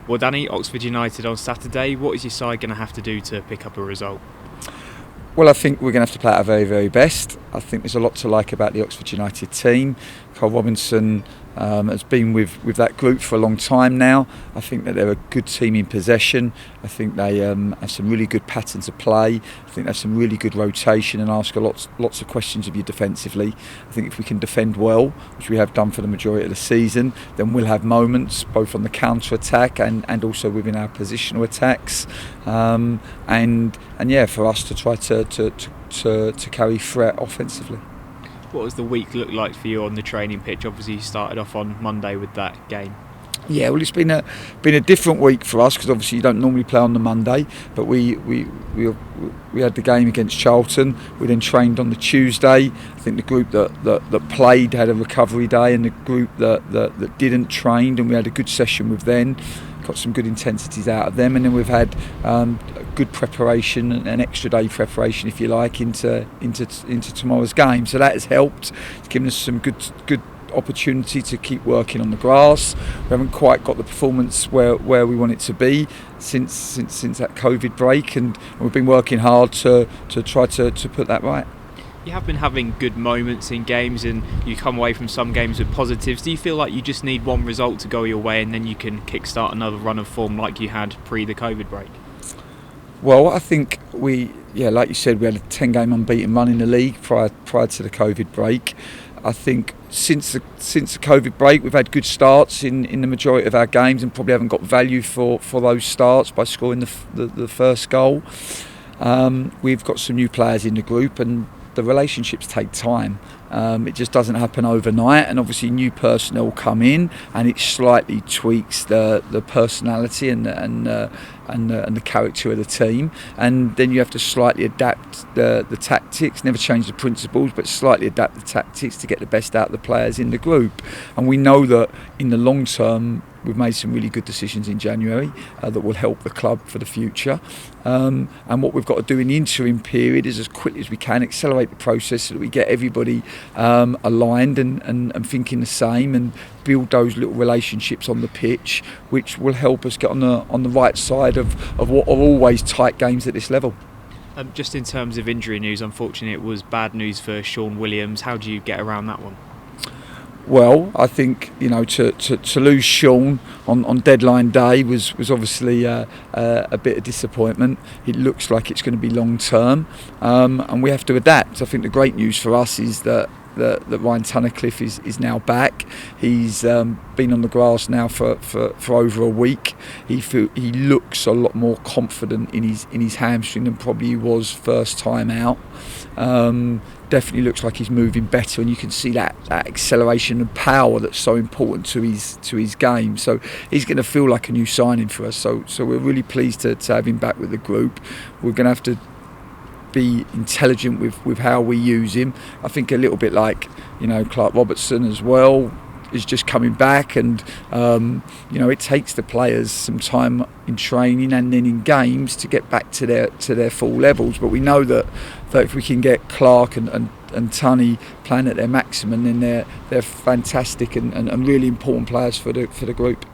Well, Danny, Oxford United on Saturday. What is your side going to have to do to pick up a result? Well, I think we're going to have to play at our very, very best. I think there's a lot to like about the Oxford United team. Carl Robinson has been with that group for a long time now. I think that they're a good team in possession. I think they have some really good patterns of play. I think they have some really good rotation and ask lots of questions of you defensively. I think if we can defend well, which we have done for the majority of the season, then we'll have moments both on the counter-attack and also within our positional attacks. And yeah, for us to try to carry threat offensively. What does the week look like for you on the training pitch? Obviously you started off on Monday with that game. Yeah, well, it's been a different week for us because obviously you don't normally play on the Monday, but we had the game against Charlton. We then trained on the Tuesday. I think the group that played had a recovery day, and the group that didn't trained, and we had a good session with them. Got some good intensities out of them, and then we've had good preparation, an extra day preparation, if you like, into tomorrow's game. So that has helped. It's given us some good opportunity to keep working on the grass. We haven't quite got the performance where we want it to be since that COVID break, and we've been working hard to try to put that right. You have been having good moments in games, and you come away from some games with positives. Do you feel like you just need one result to go your way and then you can kickstart another run of form like you had pre the COVID break? Well, I think like you said, we had a 10-game unbeaten run in the league prior to the COVID break. I think since the COVID break, we've had good starts in the majority of our games, and probably haven't got value for those starts by scoring the first goal. We've got some new players in the group, and the relationships take time. It just doesn't happen overnight, and obviously new personnel come in, and it slightly tweaks the personality and the character of the team, and then you have to slightly adapt the tactics. Never change the principles, but slightly adapt the tactics to get the best out of the players in the group. And we know that in the long term, we've made some really good decisions in January that will help the club for the future. And what we've got to do in the interim period is, as quickly as we can, accelerate the process so that we get everybody aligned and thinking the same, and build those little relationships on the pitch, which will help us get on the right side of what are always tight games at this level. Just in terms of injury news, unfortunately it was bad news for Sean Williams. How do you get around that one? Well, I think to lose Sean on deadline day was obviously a bit of disappointment. It looks like it's going to be long term, and we have to adapt. I think the great news for us is that Ryan Tunnicliffe is now back. He's been on the grass now for over a week. He looks a lot more confident in his hamstring than probably he was first time out. Definitely looks like he's moving better, and you can see that acceleration and power that's so important to his game. So he's going to feel like a new signing for us. So we're really pleased to have him back with the group. We're going to have to be intelligent with how we use him. I think a little bit like Clark Robertson as well is just coming back, and it takes the players some time in training and then in games to get back to their full levels. But we know that if we can get Clark and Tunney playing at their maximum, then they're fantastic and really important players for the group.